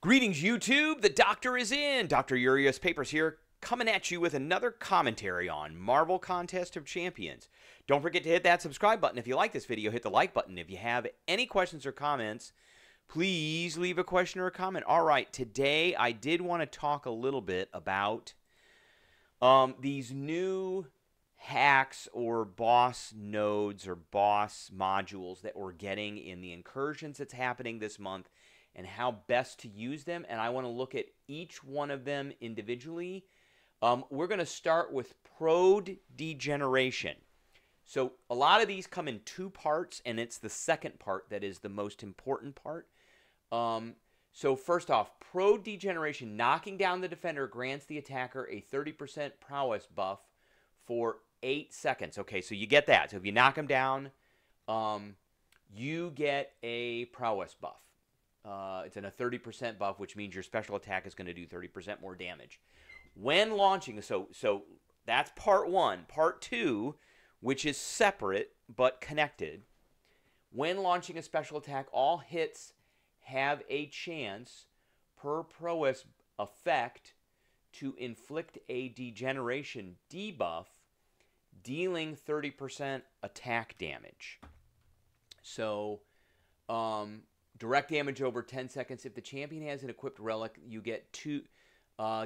Greetings, YouTube. The doctor is in. Dr. Urias Papers here, coming at you with another commentary on Marvel Contest of Champions. Don't forget to hit that subscribe button. If you like this video, hit the like button. If you have any questions or comments, please leave a question or a comment. All right, today I did want to talk a little bit about these new hacks or boss nodes or boss modules that we're getting in the incursions that's happening this month, and how best to use them. And I want to look at each one of them individually. We're going to start with Prode Degeneration. So a lot of these come in two parts, and it's the second part that is the most important part. So first off, Prode Degeneration, knocking down the defender grants the attacker a 30% prowess buff for 8 seconds. Okay, so you get that. So if you knock him down, you get a prowess buff. It's in a 30% buff, which means your special attack is going to do 30% more damage. When launching, so that's part one. Part two, which is separate but connected. When launching a special attack, all hits have a chance per prowess effect to inflict a degeneration debuff, dealing 30% attack damage. So, direct damage over 10 seconds. If the champion has an equipped relic, you get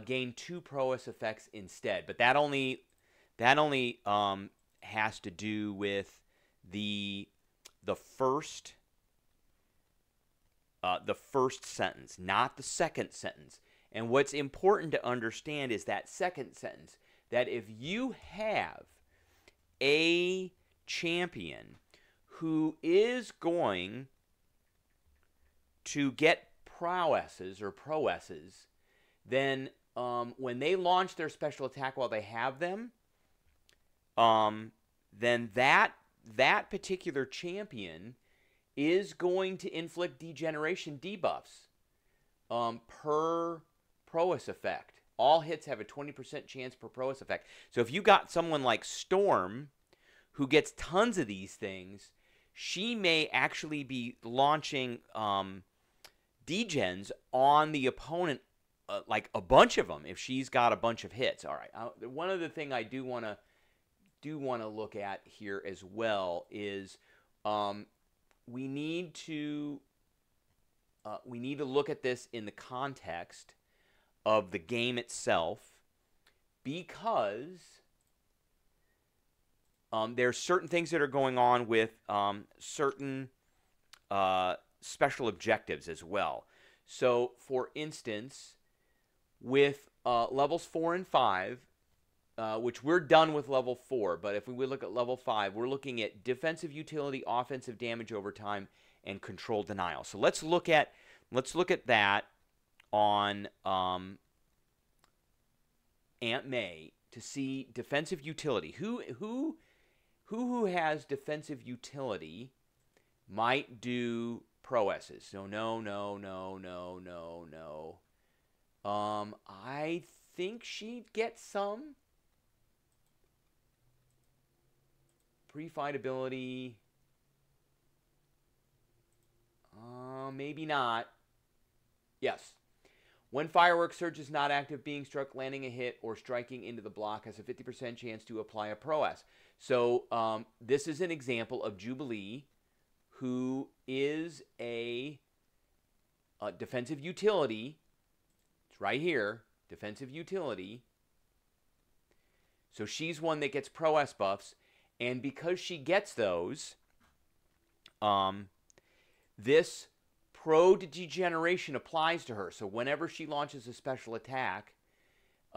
gain 2 prowess effects instead. But that only has to do with the first sentence, not the second sentence. And what's important to understand is that second sentence, that if you have a champion who is going to get prowesses, then when they launch their special attack while they have them, then that particular champion is going to inflict degeneration debuffs per prowess effect. All hits have a 20% chance per prowess effect. So if you got someone like Storm who gets tons of these things, she may actually be launching degens on the opponent, like a bunch of them, if she's got a bunch of hits. All right. One other thing I do want to look at here as well is we need to look at this in the context of the game itself, because there's certain things that are going on with certain special objectives as well. So, for instance, with levels 4 and 5, which we're done with level 4, but if we look at level 5, we're looking at defensive utility, offensive damage over time, and control denial. So let's look at that on Aunt May to see defensive utility. Who has defensive utility might do prowesses. So no. I think she'd get some. Pre-fight ability. Maybe not. Yes. When Fireworks Surge is not active, being struck, landing a hit, or striking into the block has a 50% chance to apply a prowess. So this is an example of Jubilee, who is a defensive utility. It's right here, defensive utility. So she's one that gets prowess buffs, and because she gets those, this Prode Degeneration applies to her. So whenever she launches a special attack,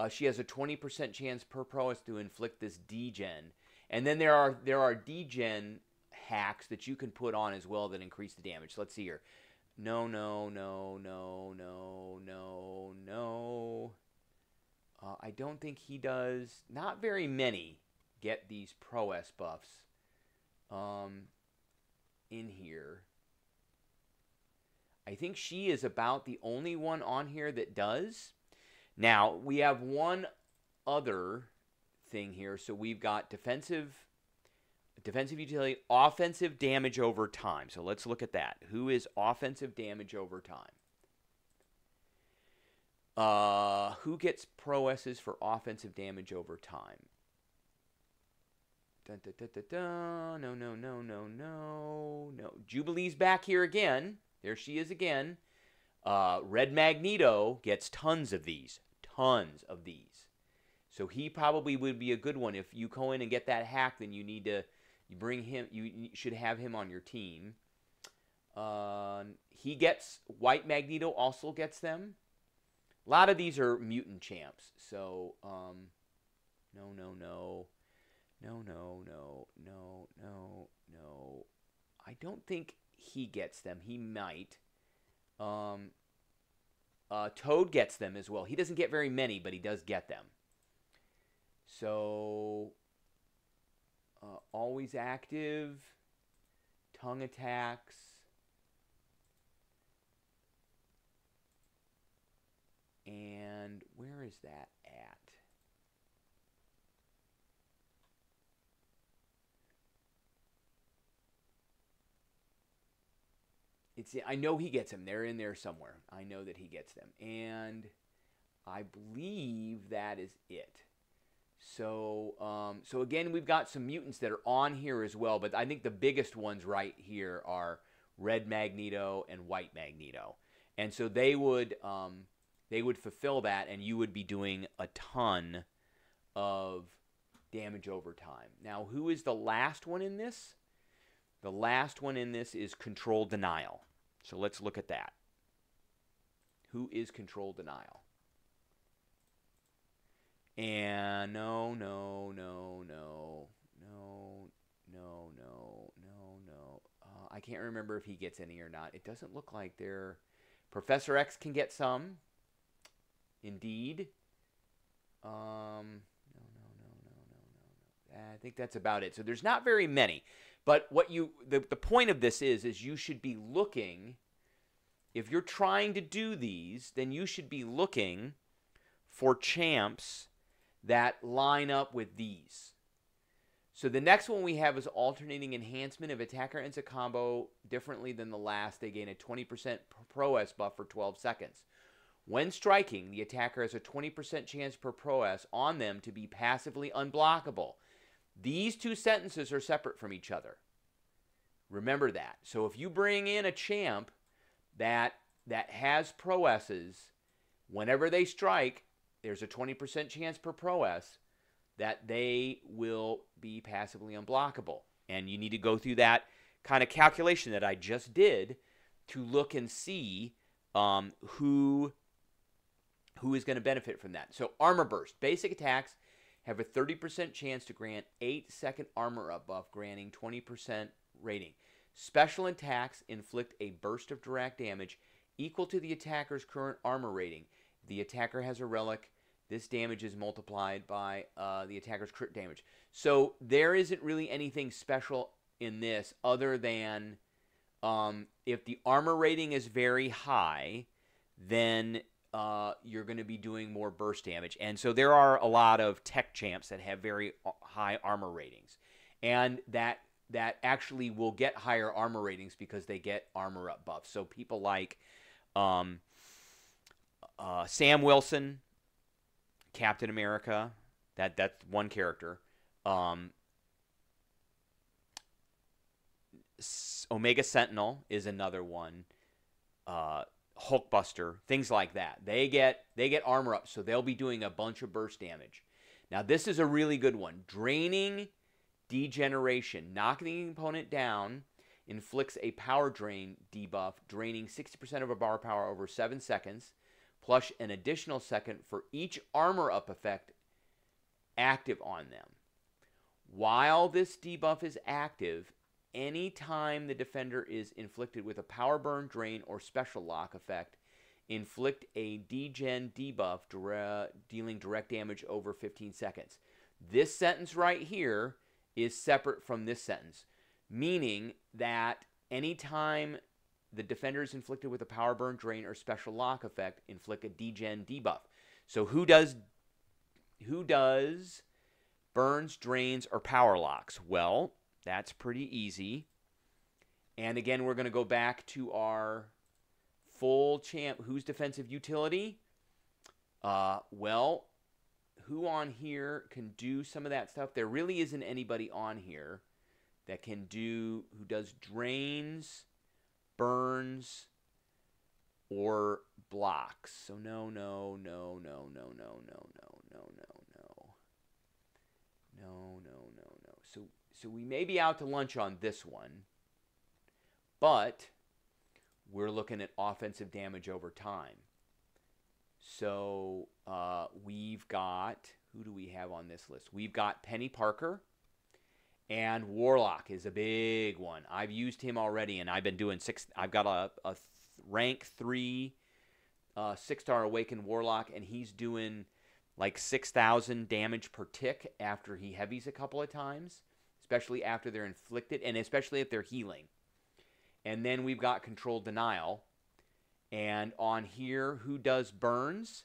she has a 20% chance per prowess to inflict this degen. And then there are degen hacks that you can put on as well that increase the damage. So let's see here. No. I don't think he does. Not very many get these prowess buffs in here. I think she is about the only one on here that does. Now, we have one other thing here. So we've got defensive utility, offensive damage over time. So let's look at that. Who is offensive damage over time? Who gets prowesses for offensive damage over time? Dun, dun, dun, dun, dun. No, no, no, no, no, no. Jubilee's back here again. There she is again. Red Magneto gets tons of these. Tons of these. So he probably would be a good one. If you go in and get that hack, then you need to bring him. You should have him on your team. He gets White Magneto also gets them. A lot of these are mutant champs. So no, no, no. No, no, no, no, no, no. I don't think he gets them. He might. Toad gets them as well. He doesn't get very many, but he does get them. So, always active, tongue attacks. And where is that at? I know he gets them. They're in there somewhere. I know that he gets them. And I believe that is it. So, so again, we've got some mutants that are on here as well. But I think the biggest ones right here are Red Magneto and White Magneto. And so they would fulfill that, and you would be doing a ton of damage over time. Now, who is the last one in this? The last one in this is Control Denial. So let's look at that. Who is Control Denial? And no, no, no, no, no, no, no, no, no. I can't remember if he gets any or not. It doesn't look like they're... Professor X can get some. Indeed. No, no, no, no, no, no. I think that's about it. So there's not very many. But what the point of this is you should be looking, if you're trying to do these, then you should be looking for champs that line up with these. So the next one we have is alternating enhancement. If attacker ends a combo differently than the last, they gain a 20% prowess buff for 12 seconds. When striking, the attacker has a 20% chance per prowess on them to be passively unblockable. These two sentences are separate from each other. Remember that. So if you bring in a champ that has prowesses, whenever they strike, there's a 20% chance per prowess that they will be passively unblockable. And you need to go through that kind of calculation that I just did to look and see who is going to benefit from that. So Armor Burst. Basic attacks have a 30% chance to grant 8-second armor up buff, granting 20% rating. Special attacks inflict a burst of direct damage equal to the attacker's current armor rating. If the attacker has a relic, this damage is multiplied by the attacker's crit damage. So there isn't really anything special in this other than if the armor rating is very high, then you're going to be doing more burst damage. And so there are a lot of tech champs that have very high armor ratings. And that actually will get higher armor ratings because they get armor up buffs. So people like Sam Wilson, Captain America, that's one character. Omega Sentinel is another one. Hulkbuster, things like that. They get armor up, so they'll be doing a bunch of burst damage. Now this is a really good one. Draining Degeneration. Knocking the opponent down inflicts a power drain debuff, draining 60% of a bar power over 7 seconds, plus an additional second for each armor up effect active on them. While this debuff is active, anytime the defender is inflicted with a power burn, drain, or special lock effect, inflict a degen debuff, dealing direct damage over 15 seconds. This sentence right here is separate from this sentence, meaning that anytime the defender is inflicted with a power burn, drain, or special lock effect, inflict a degen debuff. So who does burns, drains, or power locks? Well, that's pretty easy. And again, we're going to go back to our full champ. Who's defensive utility? Well, who on here can do some of that stuff? There really isn't anybody on here that can do, who does drains, burns, or blocks. So no. So we may be out to lunch on this one, but we're looking at offensive damage over time. So we've got, who do we have on this list? We've got Penny Parker, and Warlock is a big one. I've used him already, and I've been doing I've got a rank 3 6-star Awakened Warlock, and he's doing like 6,000 damage per tick after he heavies a couple of times, especially after they're inflicted, and especially if they're healing. And then we've got Controlled Denial. And on here, who does burns?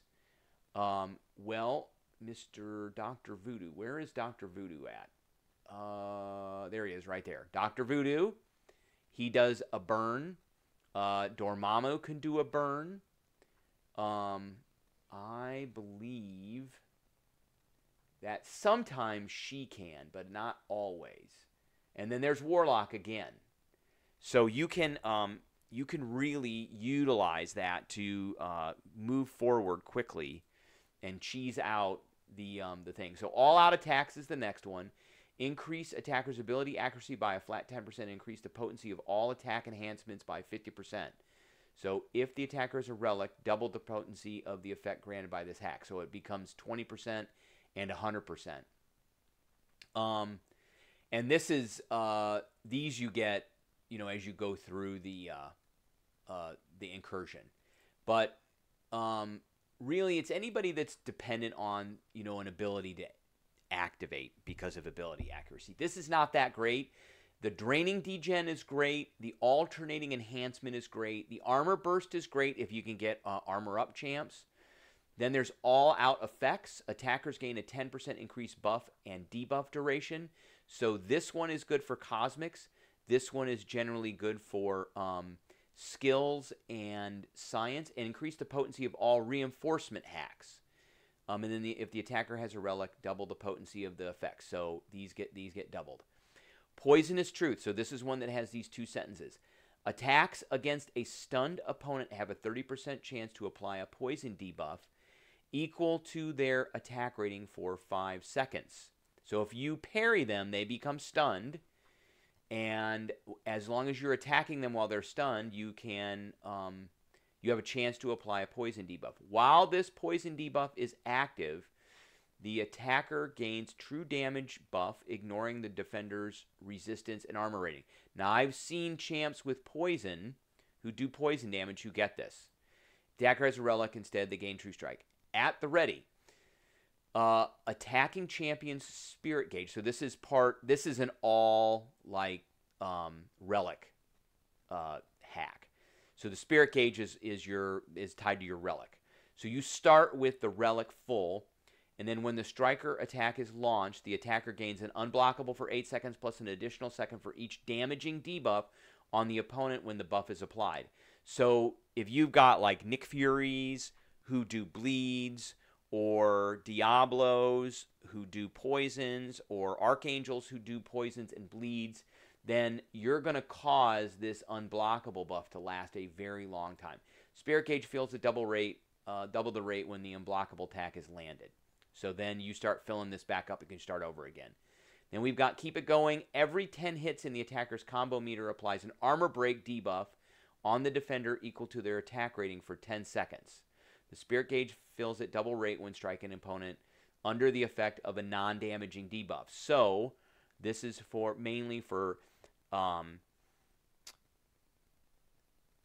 Well, Mr. Dr. Voodoo. Where is Dr. Voodoo at? There he is, right there. Dr. Voodoo, he does a burn. Dormammu can do a burn. I believe that sometimes she can, but not always. And then there's Warlock again. So you can really utilize that to move forward quickly and cheese out the thing. So all-out attacks is the next one. Increase attacker's ability accuracy by a flat 10%. Increase the potency of all attack enhancements by 50%. So if the attacker is a relic, double the potency of the effect granted by this hack. So it becomes 20% and 100%. And this is these you get, as you go through the incursion. But really, it's anybody that's dependent on an ability to activate because of ability accuracy. This is not that great. The draining degen is great. The alternating enhancement is great. The armor burst is great if you can get armor up champs. Then there's all out effects. Attackers gain a 10% increased buff and debuff duration. So this one is good for cosmics. This one is generally good for skills and science, and increase the potency of all reinforcement hacks. And then if the attacker has a relic, double the potency of the effects. So these get doubled. Poisonous Truth. So this is one that has these two sentences. Attacks against a stunned opponent have a 30% chance to apply a poison debuff equal to their attack rating for 5 seconds. So if you parry them, they become stunned. And as long as you're attacking them while they're stunned, you have a chance to apply a poison debuff. While this poison debuff is active, the attacker gains true damage buff, ignoring the defender's resistance and armor rating. Now, I've seen champs with poison who do poison damage who get this. Attacker has a relic instead, they gain true strike. At the ready. Attacking champion's spirit gauge. So this is an all relic hack. So the spirit gauge is tied to your relic. So you start with the relic full, and then when the striker attack is launched, the attacker gains an unblockable for 8 seconds plus an additional second for each damaging debuff on the opponent when the buff is applied. So if you've got like Nick Furies who do bleeds, or Diablos who do poisons, or Archangels who do poisons and bleeds, then you're going to cause this unblockable buff to last a very long time. Spirit Gauge feels a double the rate when the unblockable attack is landed. So then you start filling this back up and can start over again. Then we've got Keep It Going. Every 10 hits in the attacker's combo meter applies an armor break debuff on the defender equal to their attack rating for 10 seconds. The Spirit Gauge fills at double rate when striking an opponent under the effect of a non-damaging debuff. So this is mainly for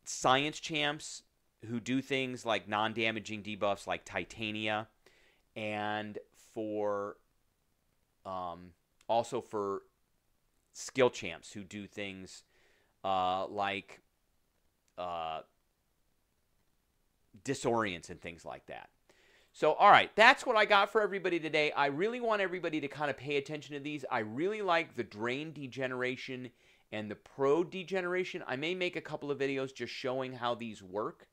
science champs who do things like non-damaging debuffs like Titania, and for also for skill champs who do things like disorients and things like that. So, all right, that's what I got for everybody today. I really want everybody to kind of pay attention to these. I really like the Drain Degeneration and the Pro Degeneration. I may make a couple of videos just showing how these work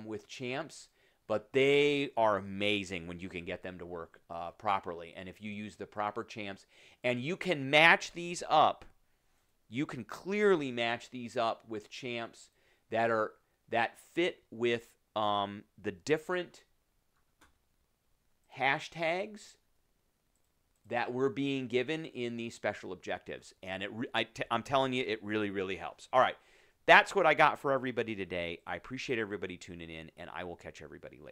with champs. but they are amazing when you can get them to work properly. And if you use the proper champs, and you can match these up, you can clearly match these up with champs that fit with the different hashtags that we're being given in these special objectives. And I'm telling you, it really, really helps. All right, that's what I got for everybody today. I appreciate everybody tuning in, and I will catch everybody later.